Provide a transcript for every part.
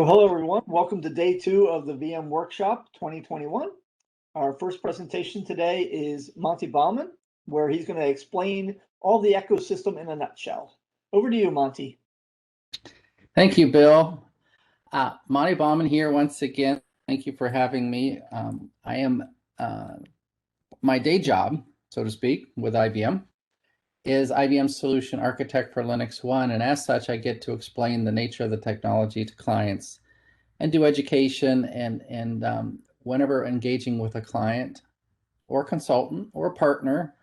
hello everyone. Welcome to day 2 of the VM Workshop 2021. Our first presentation today is Monte Bauman, where he's going to explain all the ecosystem in a nutshell. Over to you, Monte. Thank you, Bill. Monte Bauman here once again. Thank you for having me. I am my day job, so to speak, with IBM is IBM Solution Architect for LinuxONE, and as such, I get to explain the nature of the technology to clients and do education. And whenever engaging with a client or consultant or a partner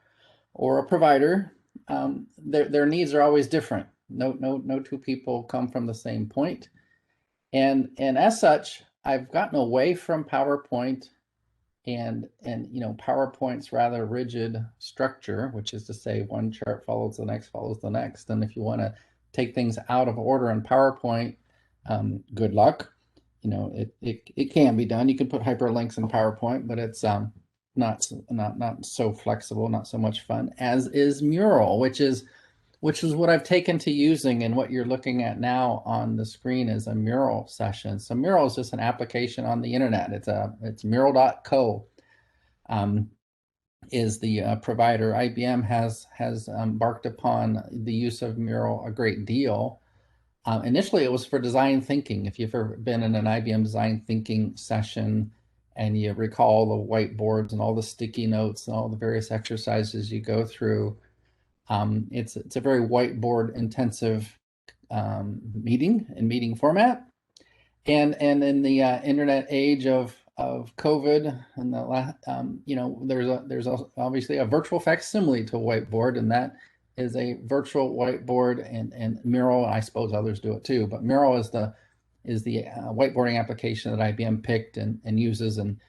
or a provider, their needs are always different. No two people come from the same point. And as such, I've gotten away from PowerPoint and PowerPoint's rather rigid structure, which is to say one chart follows the next. And if you want to take things out of order in PowerPoint, good luck. It can be done. You can put hyperlinks in PowerPoint, but it's not so flexible, not so much fun, as is Mural, which is what I've taken to using, and what you're looking at now on the screen is a Mural session. So Mural is just an application on the internet. It's mural.co is the provider. IBM has embarked upon the use of Mural a great deal. Initially, it was for design thinking. If you've ever been in an IBM design thinking session and you recall the whiteboards and all the sticky notes and all the various exercises you go through, it's a very whiteboard intensive meeting format. And in the internet age of COVID, and there's obviously a virtual facsimile to whiteboard, and that is a virtual whiteboard, and Mural, I suppose others do it too, but Mural is the whiteboarding application that IBM picked and uses, and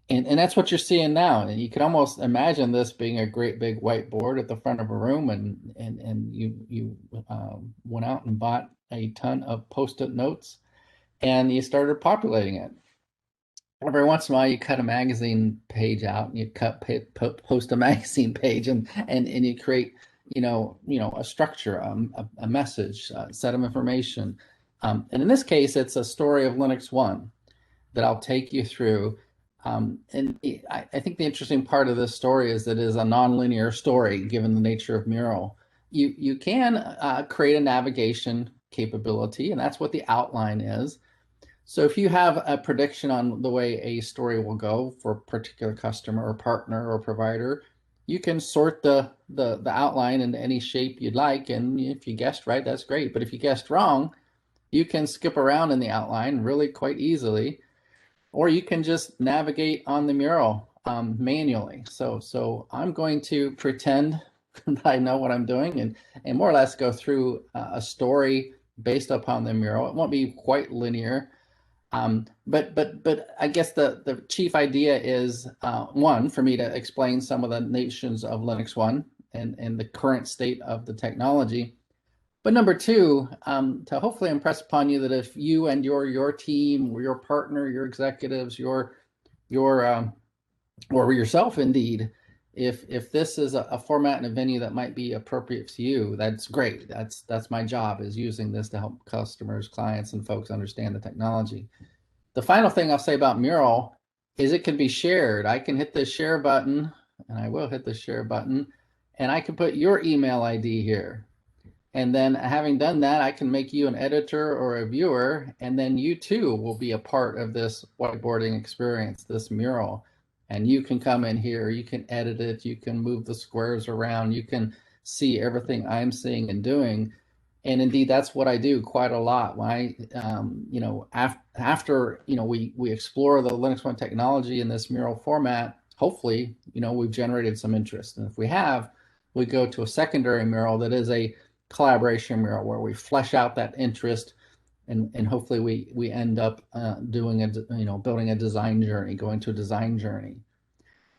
that's what you're seeing now. And you can almost imagine this being a great big whiteboard at the front of a room, and you went out and bought a ton of Post-it notes, and you started populating it. Every once in a while, you cut a magazine page out, and you post a magazine page, and you create a structure, a message, a set of information. And in this case, it's a story of LinuxONE that I'll take you through. And I think the interesting part of this story is that it is a nonlinear story, given the nature of Mural. You can create a navigation capability, and that's what the outline is. So if you have a prediction on the way a story will go for a particular customer or partner or provider, you can sort the outline into any shape you'd like, and if you guessed right, that's great. But if you guessed wrong, you can skip around in the outline really quite easily, or you can just navigate on the Mural manually. So I'm going to pretend that I know what I'm doing and more or less go through a story based upon the Mural. It won't be quite linear. But I guess the chief idea is, one, for me to explain some of the nations of LinuxONE and the current state of the technology. But number two, to hopefully impress upon you that if you and your team, or your partner, your executives, or yourself indeed, if this is a format and a venue that might be appropriate to you, that's great. That's my job, is using this to help customers, clients, and folks understand the technology. The final thing I'll say about Mural is it can be shared. I can hit the share button, and I will hit the share button, and I can put your email ID here. And then having done that, I can make you an editor or a viewer, and then you too will be a part of this whiteboarding experience, this Mural. And you can come in here, you can edit it, you can move the squares around, you can see everything I'm seeing and doing. And indeed, that's what I do quite a lot. When I, after we explore the LinuxONE technology in this Mural format, hopefully, we've generated some interest. And if we have, we go to a secondary Mural that is a collaboration Mural, where we flesh out that interest, and hopefully we end up doing building a design journey, going to a design journey.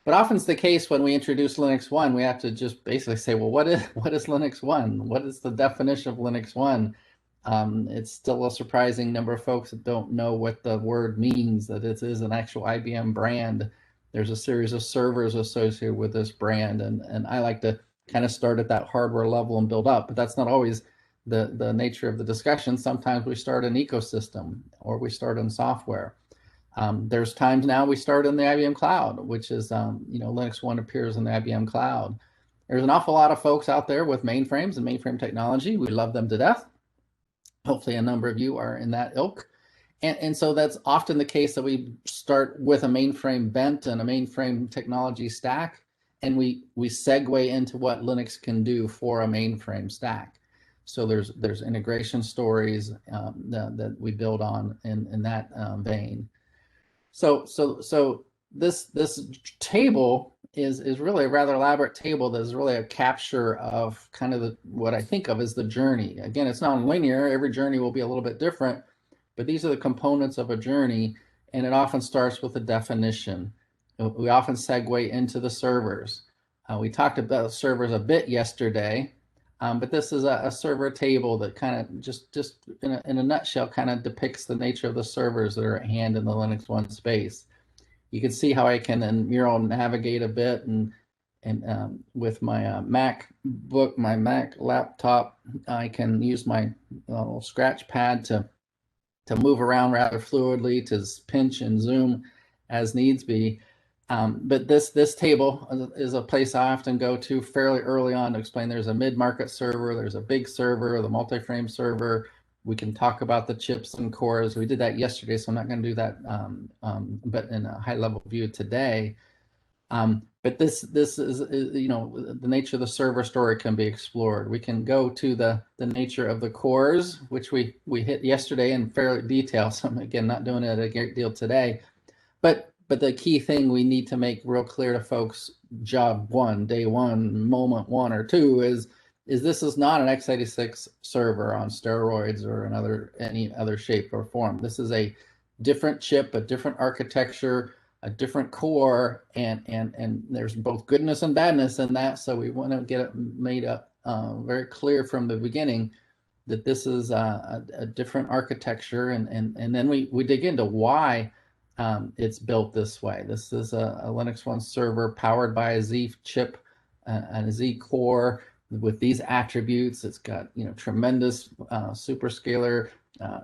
But often it's the case when we introduce LinuxONE, we have to just basically say, well, what is LinuxONE? What is the definition of LinuxONE? It's still a surprising number of folks that don't know what the word means, that it is an actual IBM brand. There's a series of servers associated with this brand, and I like to kind of start at that hardware level and build up, but that's not always the nature of the discussion, sometimes we start an ecosystem or we start in software. There's times now we start in the IBM cloud, which is, LinuxONE appears in the IBM cloud. There's an awful lot of folks out there with mainframes and mainframe technology. We love them to death. Hopefully a number of you are in that ilk. And so that's often the case, that we start with a mainframe bent and a mainframe technology stack, and we segue into what Linux can do for a mainframe stack. So there's integration stories that we build on in that vein. So this table is really a rather elaborate table that is really a capture of kind of what I think of as the journey. Again, it's non-linear. Every journey will be a little bit different, but these are the components of a journey, and it often starts with a definition. We often segue into the servers. We talked about servers a bit yesterday, but this is a server table that kind of just in a nutshell kind of depicts the nature of the servers that are at hand in the LinuxONE space. You can see how I can in Mural navigate a bit, and with my MacBook, my Mac laptop, I can use my little scratch pad to move around rather fluidly, to pinch and zoom as needs be. But this table is a place I often go to fairly early on to explain there's a mid-market server, there's a big server, the multi-frame server. We can talk about the chips and cores. We did that yesterday, so I'm not going to do that, but in a high-level view today. But this is, the nature of the server story can be explored. We can go to the nature of the cores, which we hit yesterday in fairly detail. So I'm, again, not doing it a great deal today. But the key thing we need to make real clear to folks, job one, day one, moment one or two, is this is not an x86 server on steroids or any other shape or form. This is a different chip, a different architecture, a different core, and there's both goodness and badness in that. So we want to get it made up very clear from the beginning that this is a different architecture, and then we dig into why it's built this way. This is a LinuxONE server powered by a Z chip and a Z core with these attributes. It's got tremendous superscalar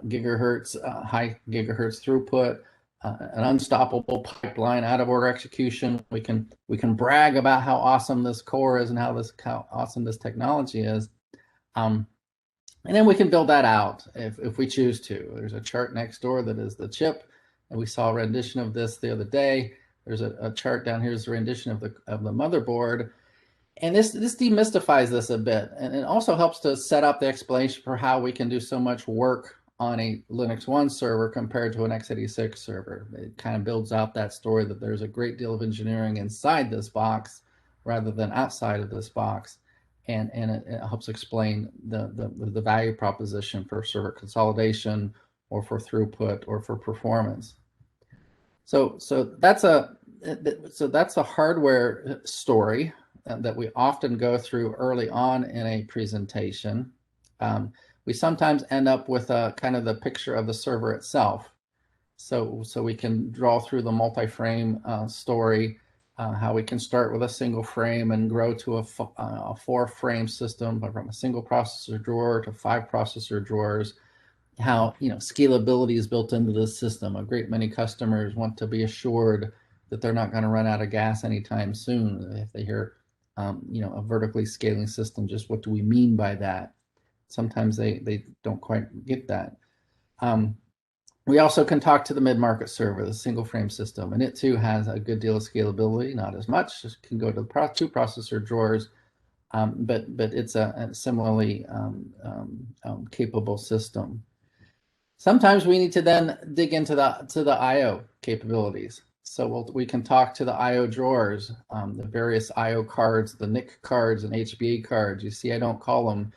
gigahertz, high gigahertz throughput, an unstoppable pipeline, out of order execution. We can brag about how awesome this core is and how awesome this technology is. And then we can build that out if we choose to. There's a chart next door that is the chip, and we saw a rendition of this the other day. There's a chart down here is a rendition of the motherboard. And this demystifies this a bit, and it also helps to set up the explanation for how we can do so much work on a LinuxONE server compared to an x86 server. It kind of builds out that story that there's a great deal of engineering inside this box rather than outside of this box, and it helps explain the value proposition for server consolidation, or for throughput, or for performance. So that's a hardware story that we often go through early on in a presentation. We sometimes end up with a kind of the picture of the server itself. So we can draw through the multi-frame story, how we can start with a single frame and grow to a 4-frame system, but from a single processor drawer to 5 processor drawers. How scalability is built into the system. A great many customers want to be assured that they're not going to run out of gas anytime soon. If they hear a vertically scaling system, just what do we mean by that? Sometimes they don't quite get that. We also can talk to the mid-market server, the single frame system, and it too has a good deal of scalability, not as much. It can go to 2 processor drawers, but it's a similarly capable system. Sometimes we need to then dig into the I/O capabilities. So we can talk to the I/O drawers, the various I/O cards, the NIC cards and HBA cards. You see, I don't call them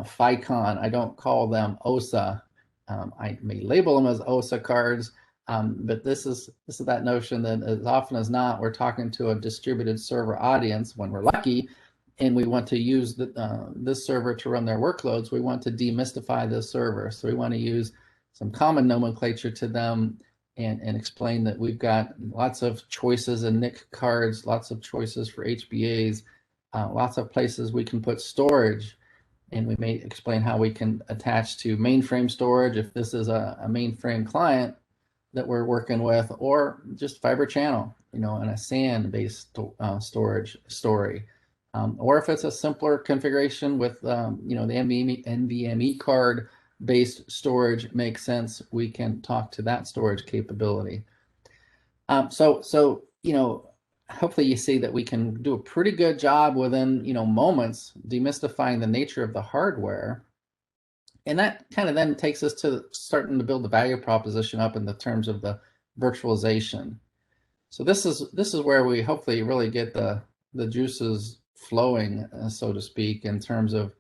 FICON. I don't call them OSA. I may label them as OSA cards, but this is that notion that as often as not, we're talking to a distributed server audience when we're lucky, and we want to use this server to run their workloads. We want to demystify this server. So we want to use some common nomenclature to them and explain that we've got lots of choices in NIC cards, lots of choices for HBAs, lots of places we can put storage. And we may explain how we can attach to mainframe storage if this is a mainframe client that we're working with, or just fiber channel, in a SAN-based storage story. Or if it's a simpler configuration with, the NVMe card-based storage makes sense, we can talk to that storage capability. So hopefully you see that we can do a pretty good job within, moments demystifying the nature of the hardware. And that kind of then takes us to starting to build the value proposition up in the terms of the virtualization. So this is where we hopefully really get the juices flowing, so to speak, in terms of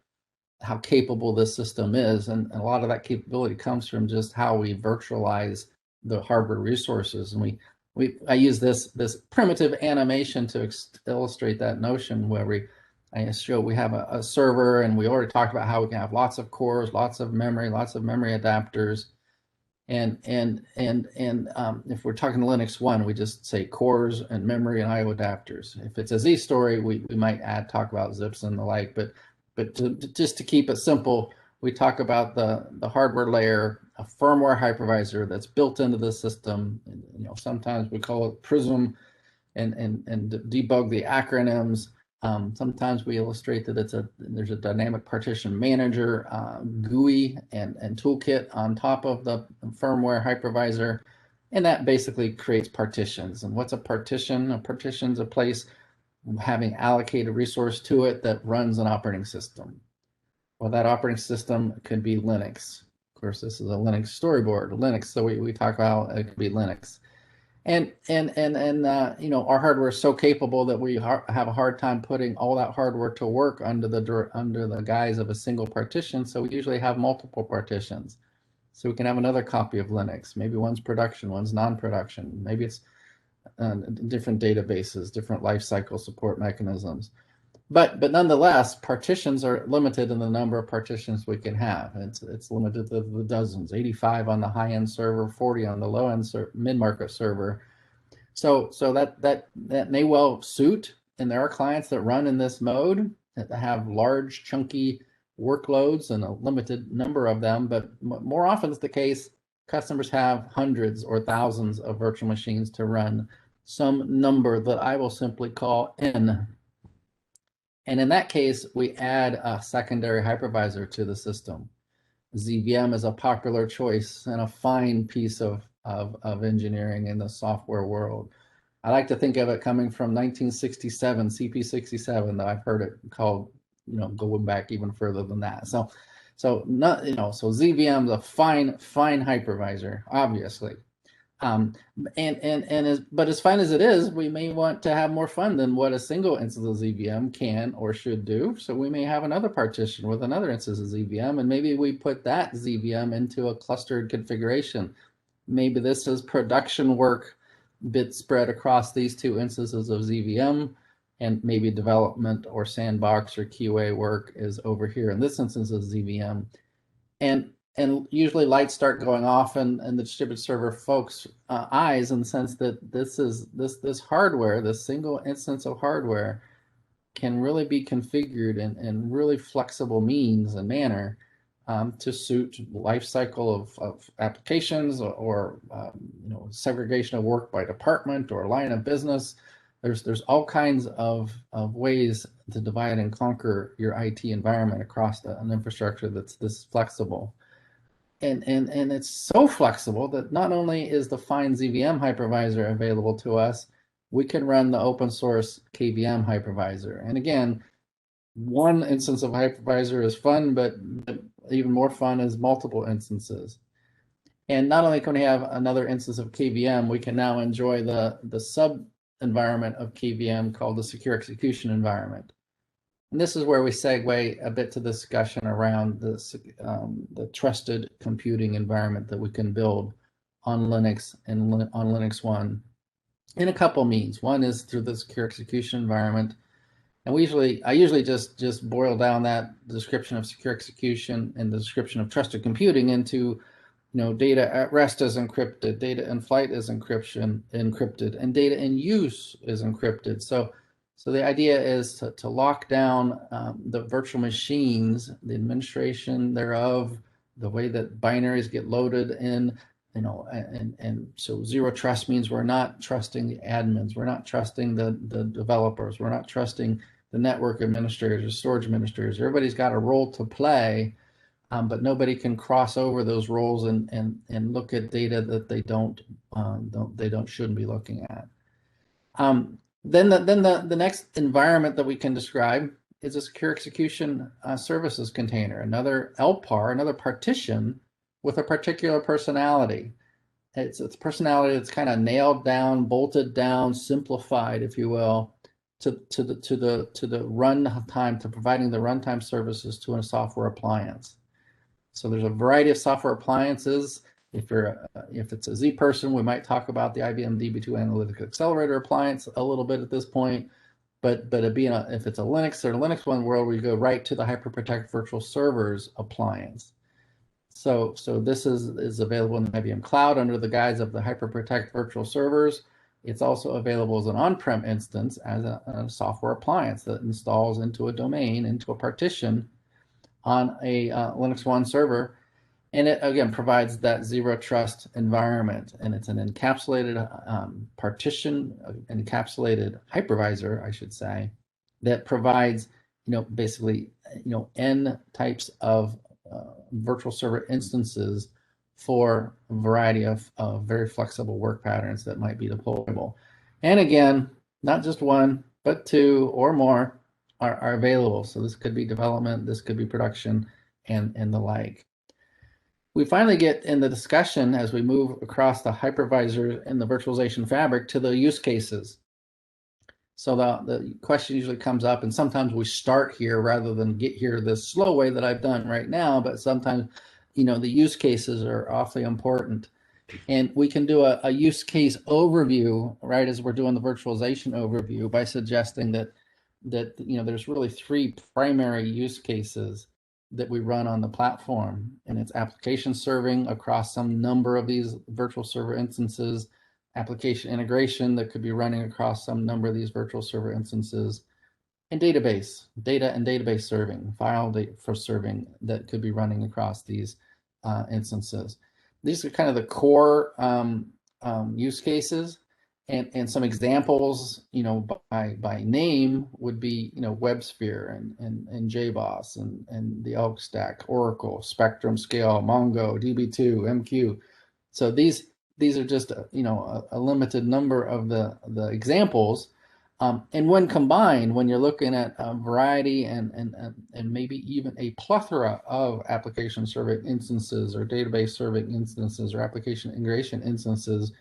how capable this system is. And a lot of that capability comes from just how we virtualize the hardware resources. And I use this primitive animation to illustrate that notion, where we have a server, and we already talked about how we can have lots of cores, lots of memory adapters. And if we're talking LinuxONE, we just say cores and memory and IO adapters. If it's a Z story, we might talk about zips and the like, but just to keep it simple, we talk about the hardware layer, a firmware hypervisor that's built into the system. Sometimes we call it Prism, and debug the acronyms. Sometimes we illustrate that there's a dynamic partition manager, GUI and toolkit on top of the firmware hypervisor, and that basically creates partitions. And what's a partition? A partition is a place having allocated resource to it that runs an operating system. Well, that operating system could be Linux. Of course, this is a Linux storyboard, Linux, so we talk about it could be Linux. And our hardware is so capable that we have a hard time putting all that hardware to work under the guise of a single partition. So we usually have multiple partitions. So we can have another copy of Linux. Maybe one's production, one's non-production. Maybe it's different databases, different lifecycle support mechanisms. But nonetheless, partitions are limited in the number of partitions we can have. It's limited to the dozens, 85 on the high-end server, 40 on the low-end mid-market server. So that may well suit, and there are clients that run in this mode that have large, chunky workloads and a limited number of them. But more often it's the case, customers have hundreds or thousands of virtual machines to run some number that I will simply call N. And in that case, we add a secondary hypervisor to the system. ZVM is a popular choice and a fine piece of engineering in the software world. I like to think of it coming from 1967, CP67, that I've heard it called, going back even further than that. So ZVM is a fine hypervisor, obviously. But as fine as it is, we may want to have more fun than what a single instance of ZVM can or should do. So we may have another partition with another instance of ZVM, and maybe we put that ZVM into a clustered configuration. Maybe this is production work bit spread across these two instances of ZVM, and maybe development or sandbox or QA work is over here in this instance of ZVM. And usually lights start going off in the distributed server folks' eyes, in the sense that this hardware, this single instance of hardware, can really be configured in really flexible means and manner to suit life cycle of applications, or segregation of work by department or line of business. There's all kinds of ways to divide and conquer your IT environment across an infrastructure that's this flexible. And it's so flexible that not only is the fine ZVM hypervisor available to us, we can run the open source KVM hypervisor. And again, one instance of hypervisor is fun, but even more fun is multiple instances. And not only can we have another instance of KVM, we can now enjoy the sub environment of KVM called the secure execution environment. And this is where we segue a bit to the discussion around the trusted computing environment that we can build on Linux and on LinuxONE in a couple means. One is through the secure execution environment. And I usually just boil down that description of secure execution and the description of trusted computing into, data at rest is encrypted, data in flight is encrypted, and data in use is encrypted. So So the idea is to lock down the virtual machines, the administration thereof, the way that binaries get loaded in, and so zero trust means we're not trusting the admins, we're not trusting the developers, we're not trusting the network administrators or storage administrators. Everybody's got a role to play, but nobody can cross over those roles and look at data that they shouldn't be looking at. Then the next environment that we can describe is a secure execution services container, another LPAR, another partition with a particular personality. It's personality that's kind of nailed down, bolted down, simplified, if you will, to the runtime, to providing the runtime services to a software appliance. So there's a variety of software appliances. If it's a Z person, we might talk about the IBM DB2 Analytic Accelerator appliance a little bit at this point. But if it's a Linux or LinuxONE world, we go right to the HyperProtect Virtual Servers appliance. So this is available in the IBM Cloud under the guise of the HyperProtect Virtual Servers. It's also available as an on-prem instance as a software appliance that installs into a domain, into a partition on a LinuxONE server. And it, again, provides that zero trust environment. And it's an encapsulated partition, encapsulated hypervisor, I should say, that provides, basically, N types of virtual server instances for a variety of very flexible work patterns that might be deployable. And again, not just one, but two or more are available. So this could be development, this could be production, and the like. We finally get in the discussion as we move across the hypervisor and the virtualization fabric to the use cases. So the question usually comes up, and sometimes we start here rather than get here this slow way that I've done right now, but sometimes, the use cases are awfully important. And we can do a use case overview, right, as we're doing the virtualization overview, by suggesting that there's really three primary use cases that we run on the platform, and it's application serving across some number of these virtual server instances, application integration that could be running across some number of these virtual server instances, and data and database serving, file for serving that could be running across these instances. These are kind of the core use cases. And some examples, by name would be, WebSphere and JBoss and the Elk Stack, Oracle, Spectrum, Scale, Mongo, DB2, MQ. So these are just a limited number of the examples. And when combined, when you're looking at a variety and maybe even a plethora of application serving instances or database serving instances or application integration instances,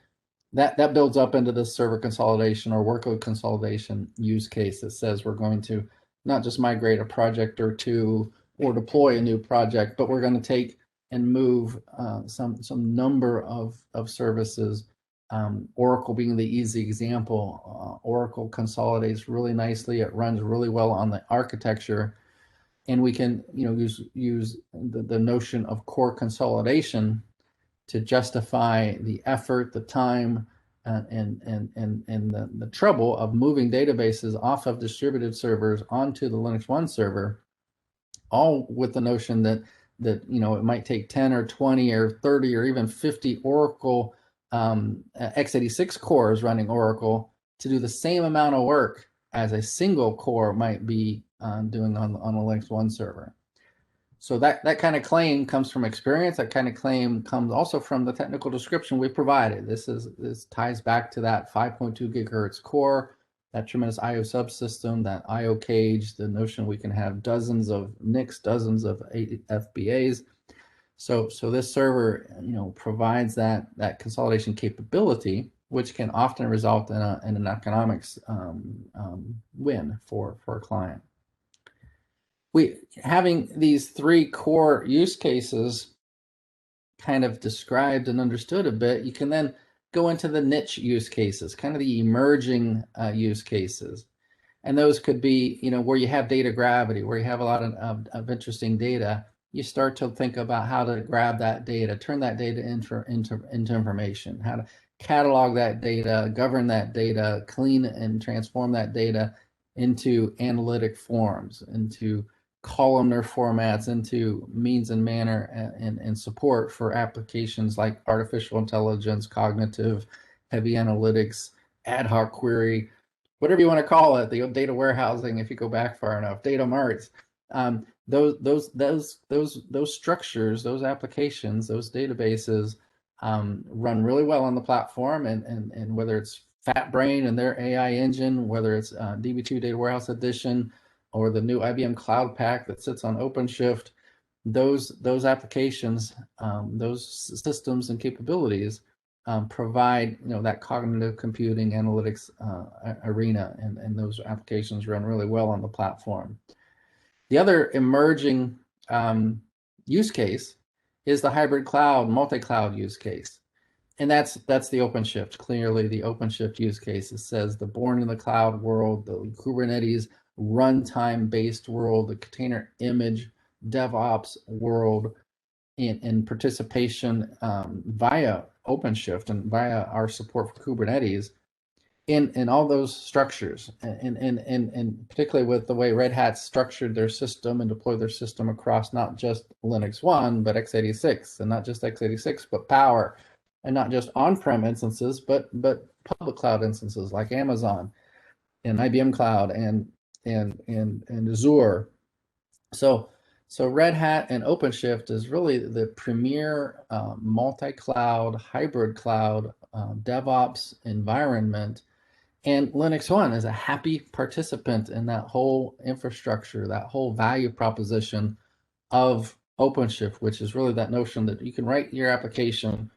that builds up into the server consolidation or workload consolidation use case that says we're going to not just migrate a project or two or deploy a new project, but we're going to take and move some number of services. Oracle being the easy example. Oracle consolidates really nicely. It runs really well on the architecture, and we can use the notion of core consolidation to justify the effort, the time, and the trouble of moving databases off of distributed servers onto the LinuxONE server, all with the notion that it might take 10 or 20 or 30 or even 50 Oracle x86 cores running Oracle to do the same amount of work as a single core might be doing on a LinuxONE server. So that kind of claim comes from experience. That kind of claim comes also from the technical description we provided. This ties back to that 5.2 gigahertz core, that tremendous I/O subsystem, that I/O cage, the notion we can have dozens of NICs, dozens of FBAs. So this server, provides that consolidation capability, which can often result in an economics win for a client. Having these three core use cases kind of described and understood a bit, you can then go into the niche use cases, kind of the emerging use cases. And those could be, where you have data gravity, where you have a lot of interesting data. You start to think about how to grab that data, turn that data into information, how to catalog that data, govern that data, clean and transform that data into analytic forms, into columnar formats, into means and manner and support for applications like artificial intelligence, cognitive, heavy analytics, ad hoc query, whatever you want to call it, the data warehousing, if you go back far enough, data marts. Those structures, those applications, those databases run really well on the platform, and whether it's FatBrain and their AI engine, whether it's DB2 Data Warehouse Edition, or the new IBM Cloud Pak that sits on OpenShift, those applications, those systems and capabilities provide that cognitive computing analytics arena, and those applications run really well on the platform. The other emerging use case is the hybrid cloud, multi-cloud use case. And that's the OpenShift. Clearly, the OpenShift use case, it says the born in the cloud world, the Kubernetes runtime-based world, the container image DevOps world, in participation via OpenShift and via our support for Kubernetes in all those structures, and particularly with the way Red Hat structured their system and deployed their system across not just LinuxONE, but x86, and not just x86, but Power, and not just on-prem instances, but public cloud instances like Amazon and IBM Cloud and Azure. So Red Hat and OpenShift is really the premier multi-cloud, hybrid cloud DevOps environment. And LinuxONE is a happy participant in that whole infrastructure, that whole value proposition of OpenShift, which is really that notion that you can write your application,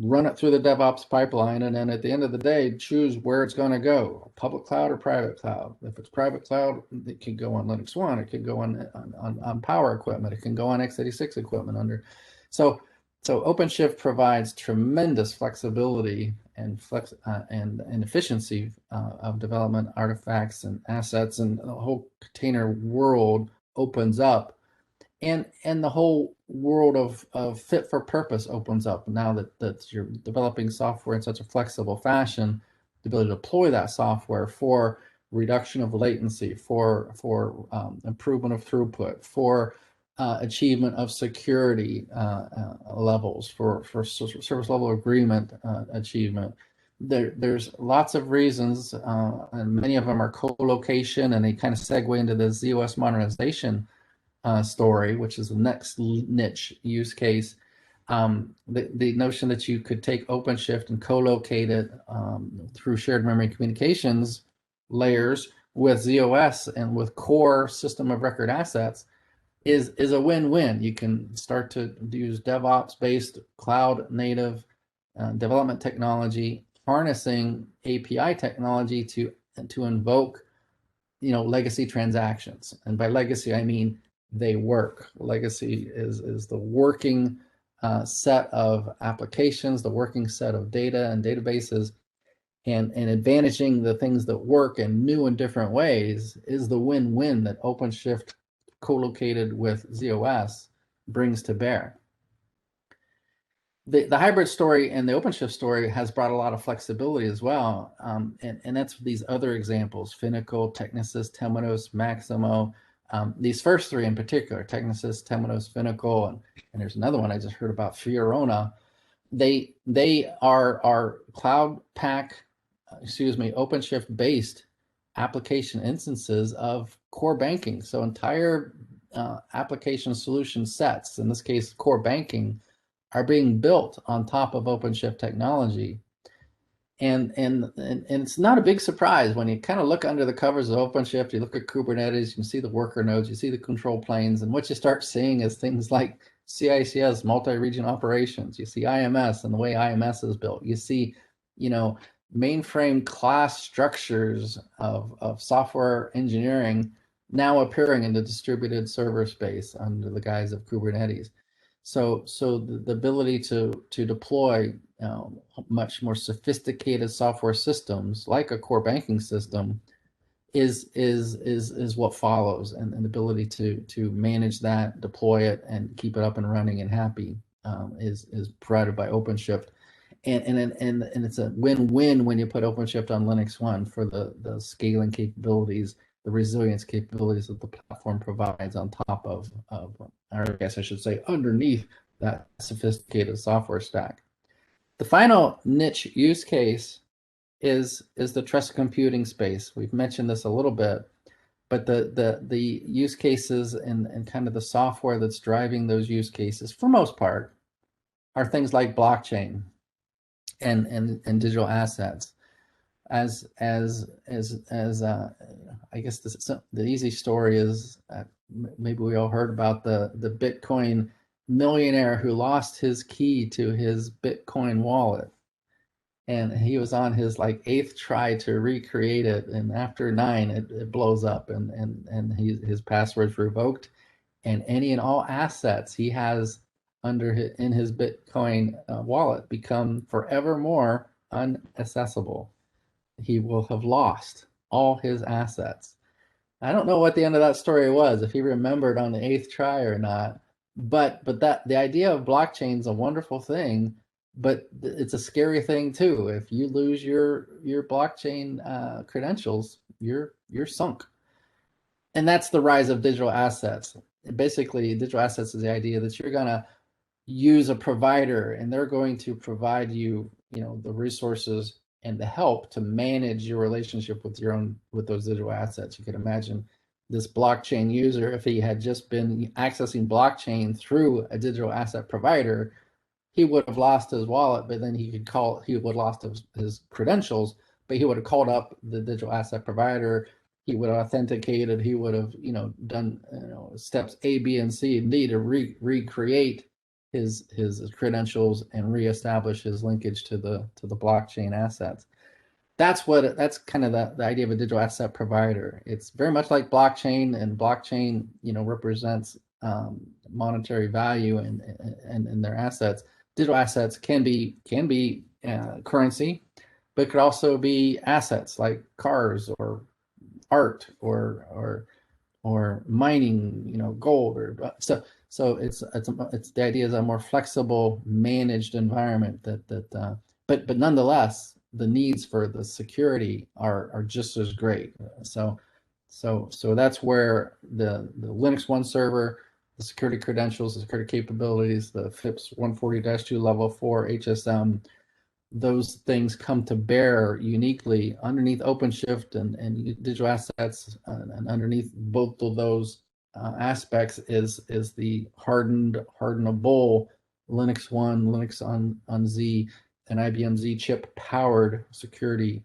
run it through the DevOps pipeline, and then at the end of the day, choose where it's going to go, public cloud or private cloud. If it's private cloud, it can go on LinuxONE, it can go on Power equipment, it can go on x86 equipment under. So OpenShift provides tremendous flexibility and efficiency of development artifacts and assets, and the whole container world opens up, and the whole world of fit for purpose opens up now that you're developing software in such a flexible fashion. The ability to deploy that software for reduction of latency, for improvement of throughput, for achievement of security levels, for service level agreement achievement. There's lots of reasons, and many of them are co-location, and they kind of segue into the ZOS modernization story, which is the next niche use case. The notion that you could take OpenShift and co-locate it through shared memory communications layers with ZOS and with core system of record assets is a win-win. You can start to use DevOps-based cloud native development technology, harnessing API technology to invoke legacy transactions. And by legacy, I mean they work. Legacy is the working set of applications, the working set of data and databases, and advantaging the things that work in new and different ways is the win-win that OpenShift co-located with ZOS brings to bear. The hybrid story and the OpenShift story has brought a lot of flexibility as well, and that's these other examples: Finacle, Technisys, Temenos, Maximo. These first three in particular, Technisys, Temenos, Finacle, and there's another one I just heard about, Fiorona. They are Cloud Pak, OpenShift based application instances of core banking. So entire application solution sets, in this case core banking, are being built on top of OpenShift technology. And it's not a big surprise when you kind of look under the covers of OpenShift. You look at Kubernetes, you can see the worker nodes, you see the control planes, and what you start seeing is things like CICS, multi-region operations. You see IMS and the way IMS is built. You see, mainframe class structures of software engineering now appearing in the distributed server space under the guise of Kubernetes. So the ability to deploy much more sophisticated software systems like a core banking system is what follows, and the ability to manage that, deploy it, and keep it up and running and happy is provided by OpenShift. and it's a win-win when you put OpenShift on LinuxONE for the scaling capabilities, the resilience capabilities that the platform provides on top of or I guess I should say underneath that sophisticated software stack. The final niche use case is the trusted computing space. We've mentioned this a little bit, but the use cases and kind of the software that's driving those use cases, for most part, are things like blockchain and digital assets. As I guess the easy story is maybe we all heard about the Bitcoin millionaire who lost his key to his Bitcoin wallet, and he was on his like 8th try to recreate it, and after 9 it blows up, and his password's revoked, and any and all assets he has in his Bitcoin wallet become forevermore unaccessible. He will have lost all his assets. I don't know what the end of that story was, if he remembered on the 8th try or not, but that the idea of blockchain is a wonderful thing, but it's a scary thing too. If you lose your blockchain credentials, you're sunk. And that's the rise of digital assets. Basically, digital assets is the idea that you're going to use a provider and they're going to provide you, the resources and the help to manage your relationship with those digital assets. You could imagine this blockchain user, if he had just been accessing blockchain through a digital asset provider, he would have lost his wallet, but then he would have lost his credentials, but he would have called up the digital asset provider. He would have authenticated. He would have, done steps A, B, and C and D to recreate his credentials and reestablish his linkage to the blockchain assets. That's kind of the idea of a digital asset provider. It's very much like blockchain, and blockchain, represents monetary value and their assets. Digital assets can be currency, but could also be assets like cars or art or mining, gold or so. So it's the idea is a more flexible, managed environment but nonetheless, the needs for the security are just as great. So that's where the LinuxONE server, the security credentials, the security capabilities, the FIPS 140-2 level 4 HSM, those things come to bear uniquely underneath OpenShift and digital assets, and underneath both of those aspects is the hardenable LinuxONE, Linux on Z, and IBM Z chip powered security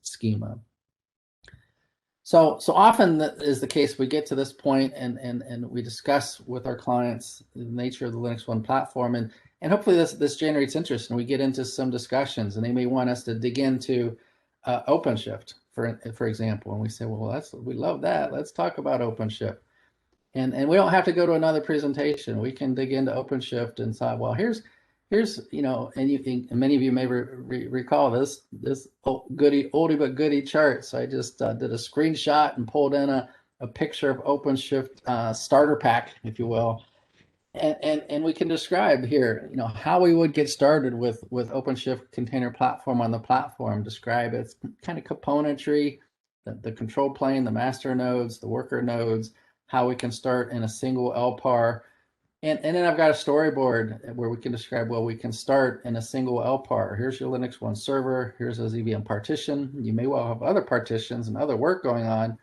schema. So often that is the case. We get to this point and we discuss with our clients the nature of the LinuxONE platform, and hopefully this generates interest, and we get into some discussions, and they may want us to dig into OpenShift, for example, and we say, well, we love that. Let's talk about OpenShift, and we don't have to go to another presentation. We can dig into OpenShift and say, well, here's and many of you may recall this oldie but goodie chart. So I just did a screenshot and pulled in a picture of OpenShift starter pack, if you will, and we can describe here, how we would get started with OpenShift container platform on the platform. Describe its kind of componentry, the control plane, the master nodes, the worker nodes, how we can start in a single LPAR. And then I've got a storyboard where we can describe, well, we can start in a single LPAR. Here's your LinuxONE server. Here's a ZVM partition. You may well have other partitions and other work going on,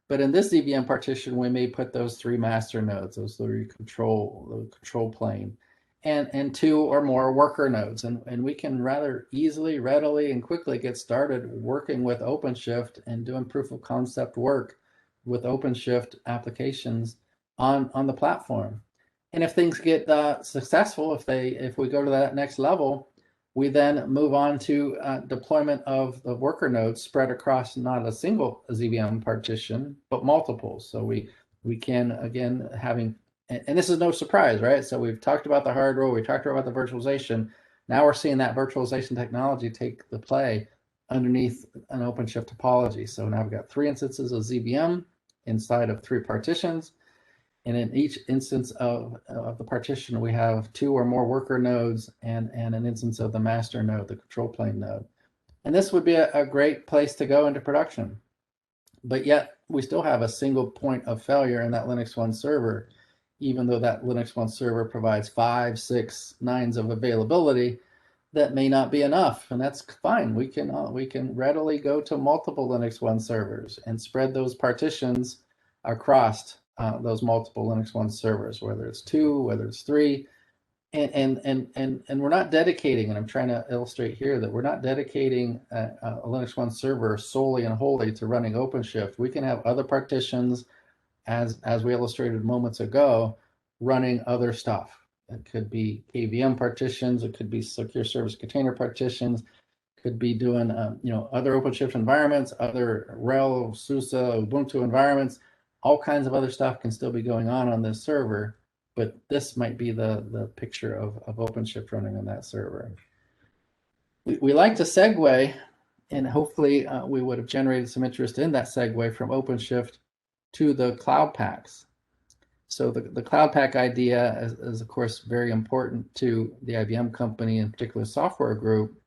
but in this ZVM partition, we may put those 3 master nodes, those 3 control plane, and 2 or more worker nodes. And we can rather easily, readily, and quickly get started working with OpenShift and doing proof of concept work with OpenShift applications on the platform. And if things get successful, if we go to that next level, we then move on to deployment of the worker nodes spread across not a single ZVM partition, but multiple. So we can, again, and this is no surprise, right? So we've talked about the hardware, we talked about the virtualization. Now we're seeing that virtualization technology take the play underneath an OpenShift topology. So now we've got 3 instances of ZVM inside of 3 partitions. And in each instance of the partition, we have 2 or more worker nodes and an instance of the master node, the control plane node. And this would be a great place to go into production. But yet we still have a single point of failure in that LinuxONE server, even though that LinuxONE server provides 5, 6 nines of availability. That may not be enough, and that's fine. We can readily go to multiple LinuxONE servers and spread those partitions across those multiple LinuxONE servers, whether it's 2, whether it's 3, and we're not dedicating, and I'm trying to illustrate here that we're not dedicating a LinuxONE server solely and wholly to running OpenShift. We can have other partitions, as we illustrated moments ago, running other stuff. It could be KVM partitions, it could be secure service container partitions, could be doing other OpenShift environments, other RHEL, SUSE, Ubuntu environments. All kinds of other stuff can still be going on this server, but this might be the picture of OpenShift running on that server. We like to segue, and hopefully we would have generated some interest in that segue from OpenShift to the Cloud Paks. So the Cloud Pak idea is of course very important to the IBM company, in particular software group.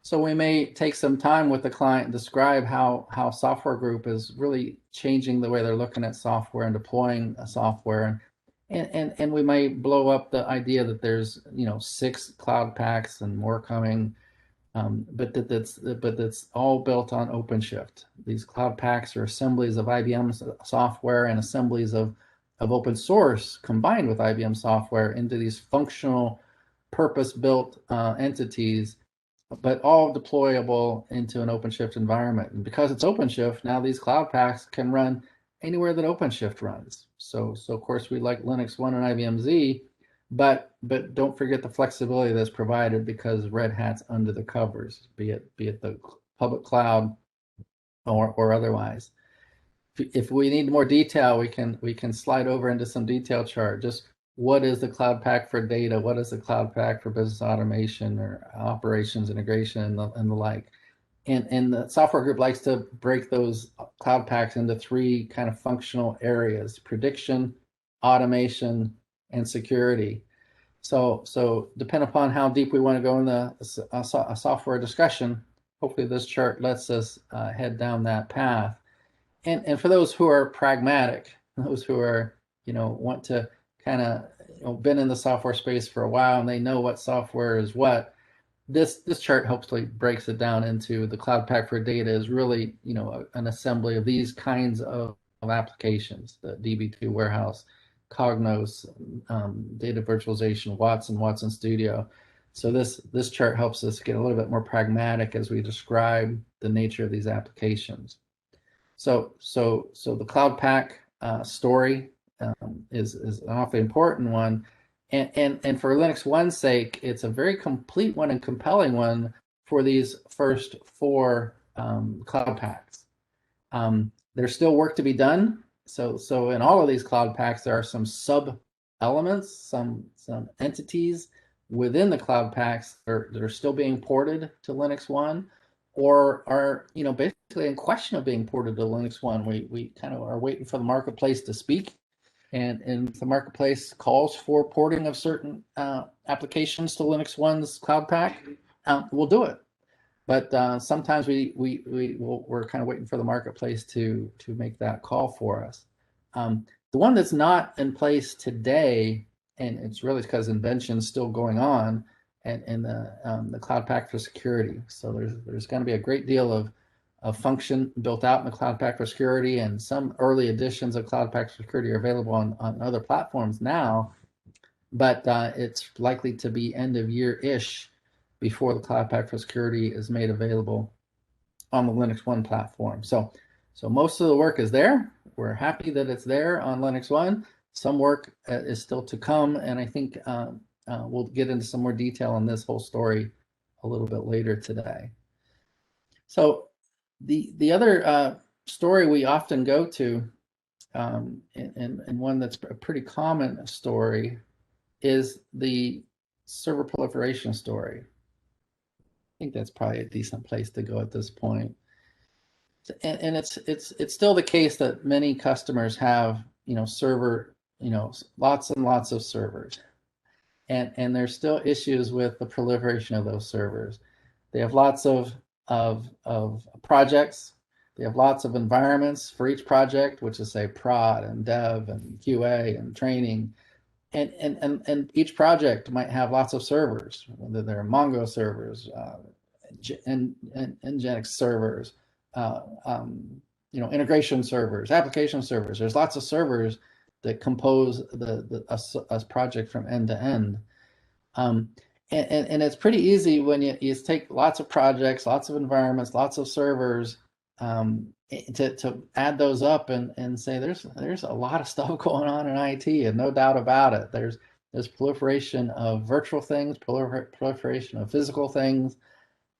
So we may take some time with the client and describe how software group is really changing the way they're looking at software and deploying software. And we may blow up the idea that there's 6 Cloud Paks and more coming, but that's all built on OpenShift. These Cloud Paks are assemblies of IBM software and assemblies of open source combined with IBM software into these functional, purpose-built entities, but all deployable into an OpenShift environment. And because it's OpenShift, now these Cloud Paks can run anywhere that OpenShift runs. So of course we like LinuxONE and IBM Z, but don't forget the flexibility that's provided because Red Hat's under the covers, be it the public cloud or otherwise. If we need more detail, we can slide over into some detail chart. Just what is the Cloud Pak for data? What is the Cloud Pak for business automation or operations integration and the like? And the software group likes to break those Cloud Paks into 3 kind of functional areas: prediction, automation, and security. So depending upon how deep we want to go in a software discussion, hopefully this chart lets us head down that path. And for those who are pragmatic, those who are want to kind of been in the software space for a while and they know what software is what, this chart hopefully breaks it down into the Cloud Pak for data is really an assembly of these kinds of applications: the DB2 warehouse, Cognos, data virtualization, Watson Studio. So this chart helps us get a little bit more pragmatic as we describe the nature of these applications. So the Cloud Pak story is an awfully important one, and for LinuxONE's sake, it's a very complete one and compelling one for these first 4 Cloud Paks. There's still work to be done. So in all of these Cloud Paks, there are some sub elements, some entities within the Cloud Paks that are still being ported to LinuxONE, or are basically in question of being ported to LinuxONE. We kind of are waiting for the marketplace to speak, and if the marketplace calls for porting of certain applications to LinuxONE's Cloud Pak, we'll do it. But sometimes we're kind of waiting for the marketplace to make that call for us. The one that's not in place today, and it's really because invention's still going on, and the Cloud Pak for security. So there's going to be a great deal of function built out in the Cloud Pak for security, and some early editions of Cloud Pak for security are available on other platforms now, but it's likely to be end of year-ish before the Cloud Pak for security is made available on the LinuxONE platform. So most of the work is there. We're happy that it's there on LinuxONE. Some work is still to come, and I think we'll get into some more detail on this whole story a little bit later today. So the other story we often go to, and one that's a pretty common story, is the server proliferation story. I think that's probably a decent place to go at this point. And it's still the case that many customers have server lots and lots of servers. And there's still issues with the proliferation of those servers. They have lots of projects. They have lots of environments for each project, which is say prod and dev and QA and training. And each project might have lots of servers, whether they're Mongo servers, and Nginx servers, integration servers, application servers. There's lots of servers that compose a project from end to end. And it's pretty easy when you take lots of projects, lots of environments, lots of servers, to add those up and say there's a lot of stuff going on in IT, and no doubt about it. There's proliferation of virtual things, proliferation of physical things,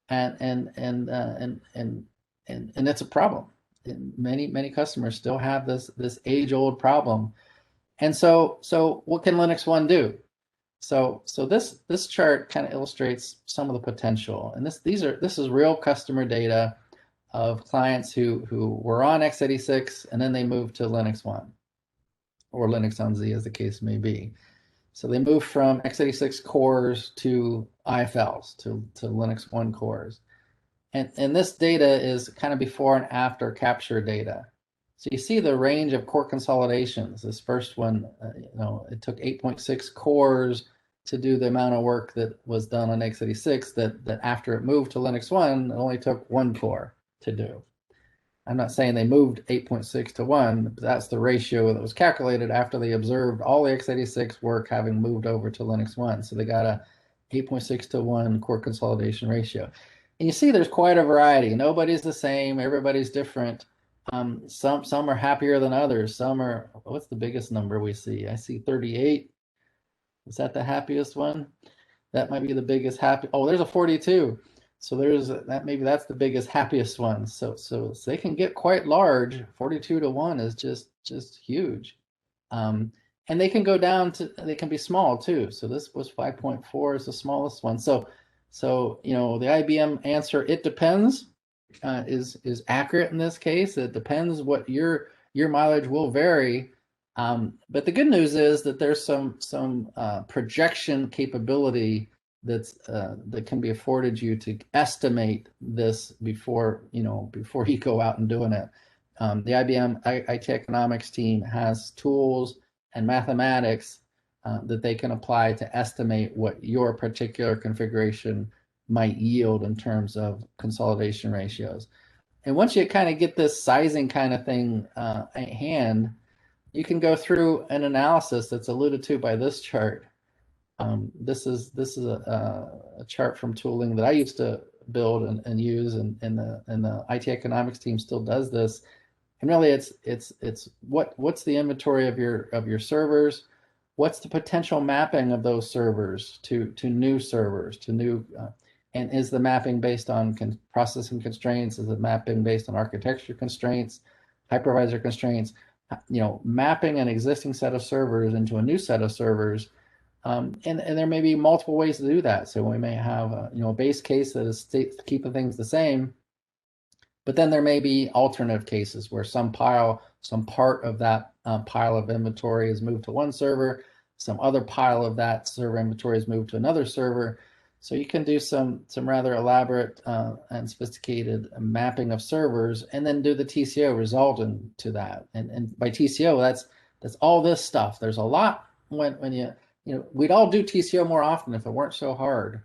and it's a problem. Many customers still have this age-old problem. And so what can LinuxONE do? So this chart kind of illustrates some of the potential. And this is real customer data of clients who were on x86 and then they moved to LinuxONE or Linux on Z, as the case may be. So they moved from x86 cores to IFLs, to LinuxONE cores. And this data is kind of before and after capture data. So you see the range of core consolidations. This first one, it took 8.6 cores to do the amount of work that was done on x86 that after it moved to LinuxONE, it only took 1 core to do. I'm not saying they moved 8.6 to 1, but that's the ratio that was calculated after they observed all the x86 work having moved over to LinuxONE. So they got a 8.6 to 1 core consolidation ratio. And you see there's quite a variety. Nobody's the same, everybody's different. Some are happier than others. Some are, what's the biggest number we see? I see 38. Is that the happiest one? That might be the biggest happy. Oh, there's a 42. So there's that. Maybe that's the biggest, happiest one. So they can get quite large. 42 to 1 is just huge. And they can go down to, they can be small too. So this was 5.4 is the smallest one. So the IBM answer, it depends, is accurate in this case. It depends what your mileage will vary. But the good news is that there's some projection capability that can be afforded you to estimate this before you go out and doing it. The IBM IT economics team has tools and mathematics that they can apply to estimate what your particular configuration might yield in terms of consolidation ratios. And once you kind of get this sizing kind of thing at hand, you can go through an analysis that's alluded to by this chart. This is a chart from tooling that I used to build and use, and the IT economics team still does this. And really, it's what's the inventory of your servers, what's the potential mapping of those servers to new servers, to new, and is the mapping based on processing constraints? Is the mapping based on architecture constraints, hypervisor constraints? Mapping an existing set of servers into a new set of servers. And there may be multiple ways to do that. So we may have a base case that is keeping things the same, but then there may be alternative cases where some part of that pile of inventory is moved to one server, some other pile of that server inventory is moved to another server. So you can do some rather elaborate and sophisticated mapping of servers, and then do the TCO resulting to that. And by TCO, that's all this stuff. There's a lot when we'd all do TCO more often if it weren't so hard.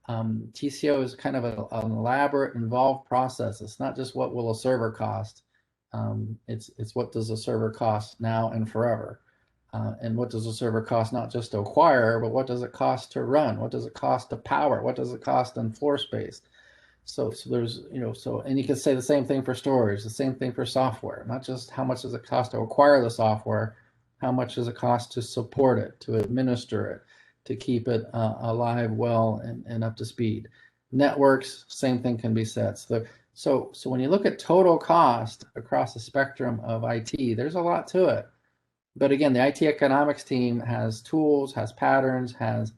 TCO is kind of an elaborate, involved process. It's not just what will a server cost. It's what does a server cost now and forever. And what does a server cost not just to acquire, but what does it cost to run? What does it cost to power? What does it cost in floor space? So there's, and you can say the same thing for storage, the same thing for software, not just how much does it cost to acquire the software, how much does it cost to support it, to administer it, to keep it alive, well, and up to speed. Networks, same thing can be said. So when you look at total cost across the spectrum of IT, there's a lot to it. But again, the IT economics team has tools, has patterns, has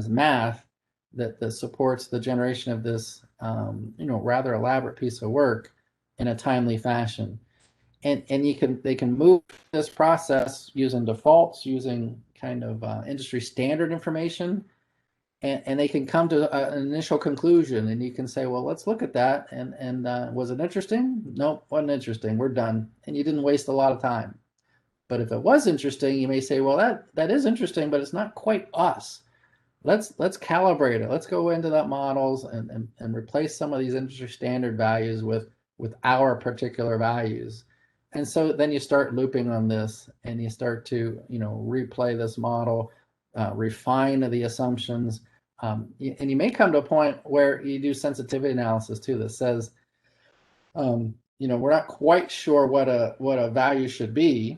math that supports the generation of this rather elaborate piece of work in a timely fashion. and they can move this process using defaults, using kind of industry standard information, and they can come to an initial conclusion, and you can say, well, let's look at that, and was it interesting? Nope, wasn't interesting. We're done, and you didn't waste a lot of time. But if it was interesting, you may say, well, that is interesting, but it's not quite us. Let's calibrate it. Let's go into that models and replace some of these industry standard values with our particular values. And so then you start looping on this, and you start to replay this model, refine the assumptions, and you may come to a point where you do sensitivity analysis too that says, we're not quite sure what a value should be.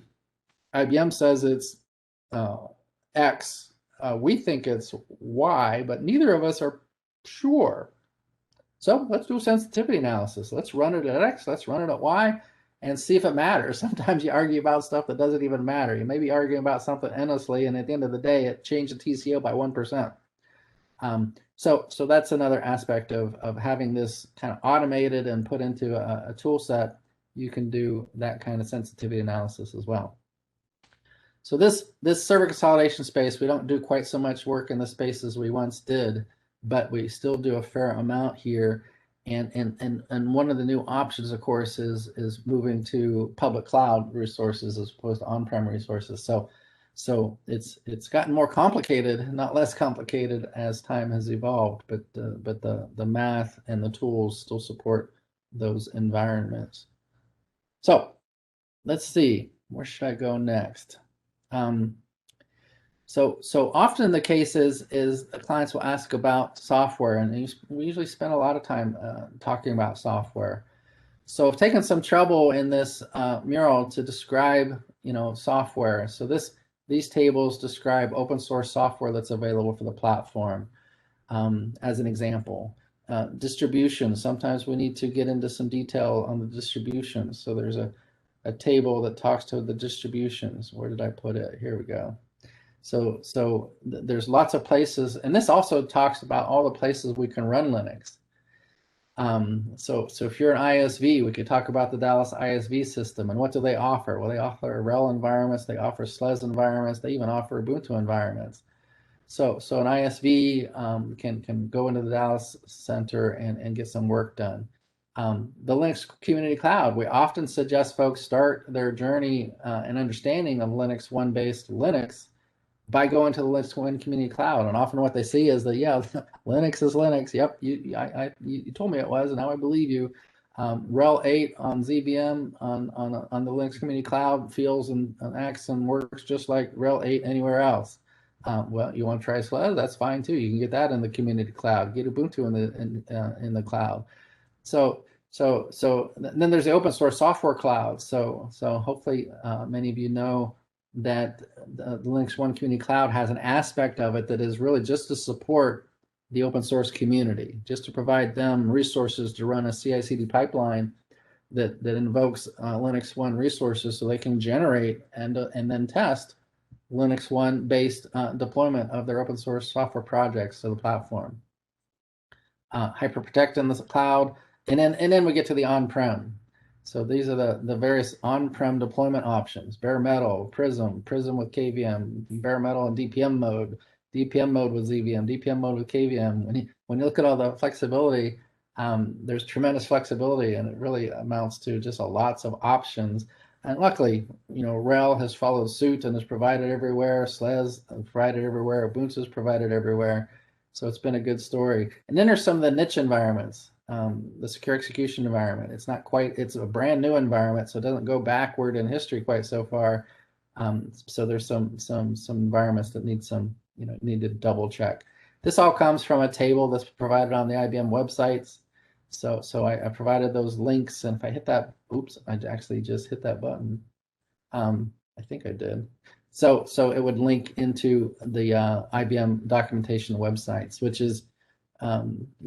IBM says it's X. We think it's Y, but neither of us are sure. So let's do a sensitivity analysis. Let's run it at X, let's run it at Y, and see if it matters. Sometimes you argue about stuff that doesn't even matter. You may be arguing about something endlessly, and at the end of the day, it changed the TCO by 1%. So that's another aspect of having this kind of automated and put into a tool set. You can do that kind of sensitivity analysis as well. So this server consolidation space, we don't do quite so much work in the space as we once did, but we still do a fair amount here. And one of the new options, of course, is moving to public cloud resources as opposed to on-prem resources. So it's gotten more complicated, not less complicated as time has evolved, but the math and the tools still support those environments. So let's see, where should I go next? So often the case is the clients will ask about software, and we usually spend a lot of time talking about software. So I've taken some trouble in this mural to describe software. So these tables describe open source software that's available for the platform, as an example. Distribution, sometimes we need to get into some detail on the distributions. So there's a table that talks to the distributions. Where did I put it? Here we go. So there's lots of places, and this also talks about all the places we can run Linux. So if you're an ISV, we could talk about the Dallas ISV system, and what do they offer? Well, they offer RHEL environments, they offer SLES environments, they even offer Ubuntu environments. So an ISV can go into the Dallas Center and get some work done. The Linux Community Cloud, we often suggest folks start their journey and understanding of LinuxONE based Linux by going to the LinuxONE Community Cloud. And often what they see is that, yeah, Linux is Linux. Yep, you told me it was, and now I believe you. RHEL 8 on ZVM on the Linux Community Cloud feels and acts and works just like RHEL 8 anywhere else. Well, you want to try SLES? That's fine too. You can get that in the Community Cloud. Get Ubuntu in the cloud. So then there's the open source software cloud. So hopefully many of you know that the LinuxONE Community Cloud has an aspect of it that is really just to support the open source community, just to provide them resources to run a CI/CD pipeline that invokes LinuxONE resources so they can generate and then test LinuxONE based deployment of their open source software projects to the platform. Hyperprotect in the cloud, and then we get to the on-prem. So these are the various on-prem deployment options: bare metal, Prism with KVM, bare metal and DPM mode with ZVM, DPM mode with KVM. When you look at all the flexibility, there's tremendous flexibility, and it really amounts to just lots of options. And luckily, RHEL has followed suit and is provided everywhere. SLES is provided everywhere. Ubuntu is provided everywhere. So it's been a good story. And then there's some of the niche environments. The secure execution environment. It's a brand new environment, so it doesn't go backward in history quite so far. So there's some environments that need to double check. This all comes from a table that's provided on the IBM websites. So I provided those links, and if I hit that, oops, I actually just hit that button. I think I did. So it would link into the IBM documentation websites, which is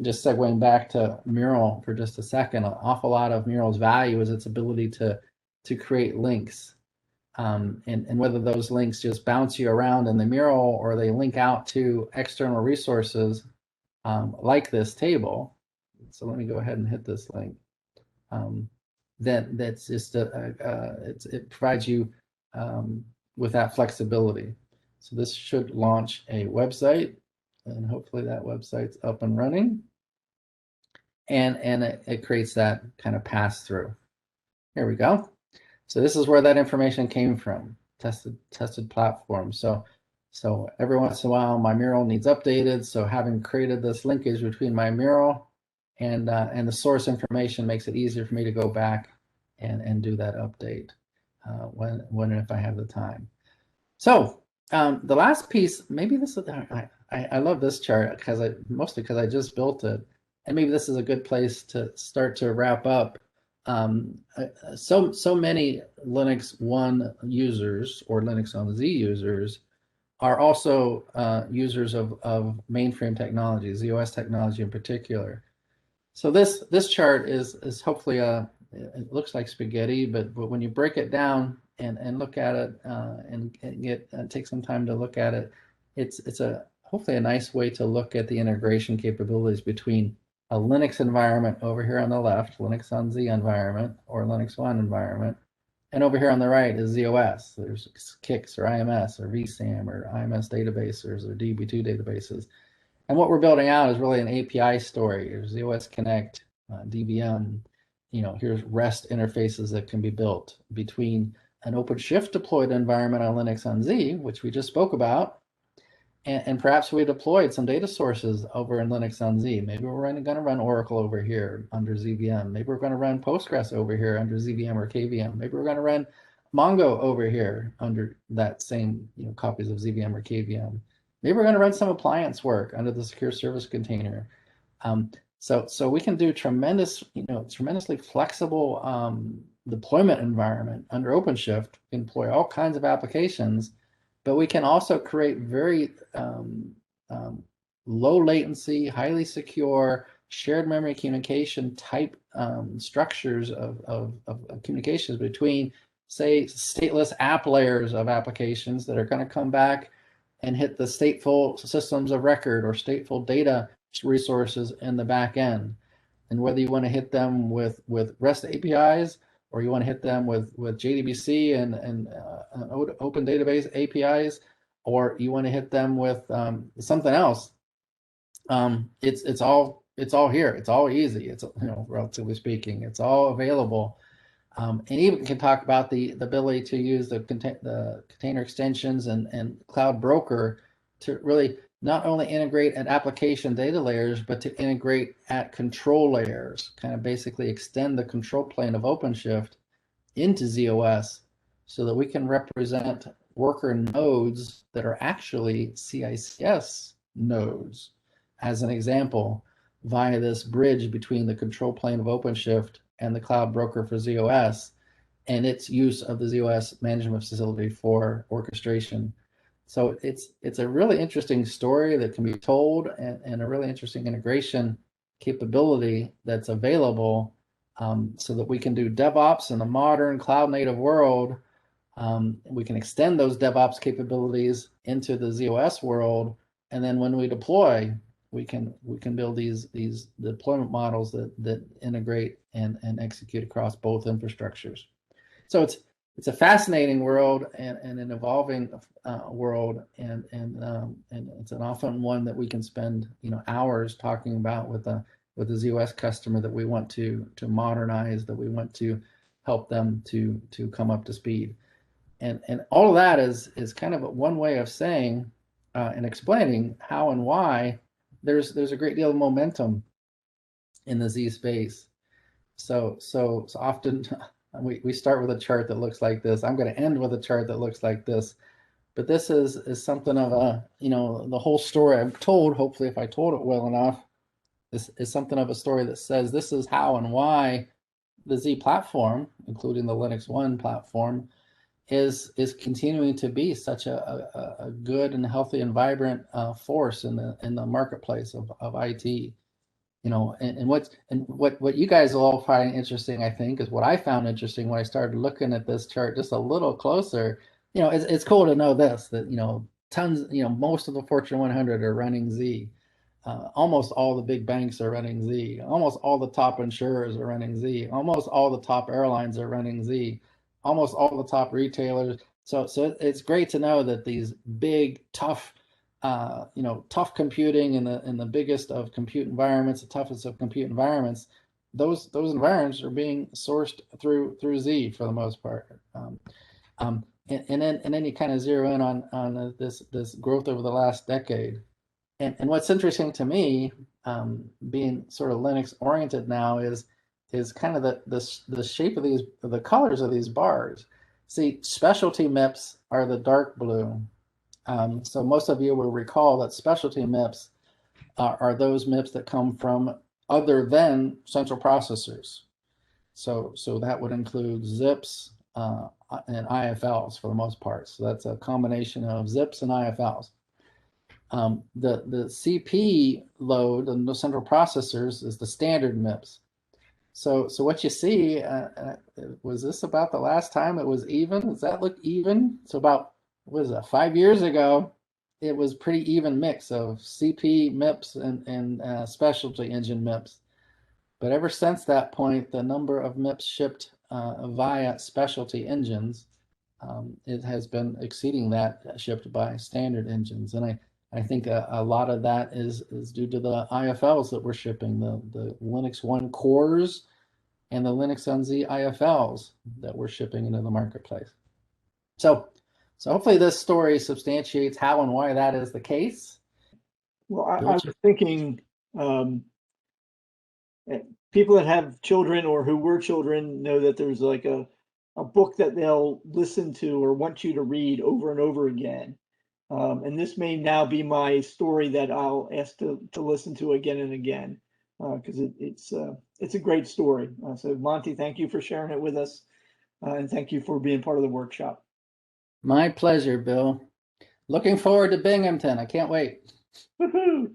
just segueing back to Mural for just a second. An awful lot of Mural's value is its ability to create links, and whether those links just bounce you around in the Mural or they link out to external resources like this table. So let me go ahead and hit this link. that's just it provides you with that flexibility. So this should launch a website, and hopefully that website's up and running, and it creates that kind of pass through. Here we go. So this is where that information came from, tested platform. So every once in a while, my mural needs updated. So having created this linkage between my mural and the source information makes it easier for me to go back and do that update when and if I have the time. So the last piece, maybe this is, I love this chart mostly because I just built it, and maybe this is a good place to start to wrap up. So many LinuxONE users or LinuxONE users are also users of mainframe technology, ZOS technology in particular. So this chart is hopefully it looks like spaghetti, but when you break it down and look at it and take some time to look at it, it's hopefully a nice way to look at the integration capabilities between a Linux environment over here on the left, LinuxONE environment or LinuxONE environment, and over here on the right is ZOS. There's KIX or IMS or vSAM or IMS databases or DB2 databases. And what we're building out is really an API story. There's ZOS Connect, DBM, here's REST interfaces that can be built between an OpenShift deployed environment on LinuxONE, which we just spoke about, and perhaps we deployed some data sources over in LinuxONE. Maybe we're going to run Oracle over here under ZVM. Maybe we're going to run Postgres over here under ZVM or KVM. Maybe we're going to run Mongo over here under that same copies of ZVM or KVM. Maybe we're going to run some appliance work under the secure service container. So we can do tremendously flexible deployment environment under OpenShift. We can deploy all kinds of applications, but we can also create very low latency, highly secure, shared memory communication type structures of communications between, say, stateless app layers of applications that are going to come back and hit the stateful systems of record or stateful data resources in the back end. And whether you want to hit them with REST APIs, or you want to hit them with JDBC and open database APIs, or you want to hit them with something else, it's all here. It's all easy. It's relatively speaking, it's all available. And even can talk about the ability to use the container extensions and Cloud Broker to really not only integrate at application data layers, but to integrate at control layers, kind of basically extend the control plane of OpenShift into ZOS so that we can represent worker nodes that are actually CICS nodes, as an example, via this bridge between the control plane of OpenShift and the Cloud Broker for ZOS, and its use of the ZOS management facility for orchestration. So it's a really interesting story that can be told, and a really interesting integration capability that's available, so that we can do DevOps in the modern cloud-native world. We can extend those DevOps capabilities into the ZOS world, and then when we deploy, we can build these deployment models that integrate and execute across both infrastructures. So it's a fascinating world and an evolving world, and it's an often one that we can spend hours talking about with a ZOS customer that we want to modernize, that we want to help them to come up to speed, and all of that is kind of one way of saying and explaining how and why there's a great deal of momentum in the Z space. So often we start with a chart that looks like this. I'm going to end with a chart that looks like this, but this is something of a the whole story I've told. Hopefully, if I told it well enough, this is something of a story that says this is how and why the Z platform, including the LinuxONE platform, is continuing to be such a good and healthy and vibrant force in the marketplace of IT. And what you guys will all find interesting, I think, is what I found interesting when I started looking at this chart just a little closer. It's cool to know this, that tons, most of the Fortune 100 are running Z. almost all the big banks are running Z. Almost all the top insurers are running Z. Almost all the top airlines are running Z. Almost all the top retailers. So it's great to know that these big, tough, tough computing in the biggest of compute environments, the toughest of compute environments, those environments are being sourced through Z for the most part. And then you kind of zero in on this growth over the last decade. And what's interesting to me, being sort of Linux oriented now, is kind of the shape of the colors of these bars. See, specialty MIPS are the dark blue. So most of you will recall that specialty MIPS are those MIPS that come from other than central processors. So that would include zips and IFLs for the most part. So that's a combination of zips and IFLs. The CP load and the central processors is the standard MIPS. So what you see, was this about the last time it was even? Does that look even? So about, what is that, 5 years ago, it was pretty even mix of CP MIPS and specialty engine MIPS. But ever since that point, the number of MIPS shipped via specialty engines, it has been exceeding that shipped by standard engines. And I think a lot of that is due to the IFLs that we're shipping, the LinuxONE cores and the LinuxONE Z IFLs that we're shipping into the marketplace. So hopefully this story substantiates how and why that is the case. Well, I was thinking, people that have children or who were children know that there's like a book that they'll listen to or want you to read over and over again. And this may now be my story that I'll ask to listen to again and again, because it's a great story. So Monte, thank you for sharing it with us, and thank you for being part of the workshop. My pleasure, Bill. Looking forward to Binghamton. I can't wait. Woohoo!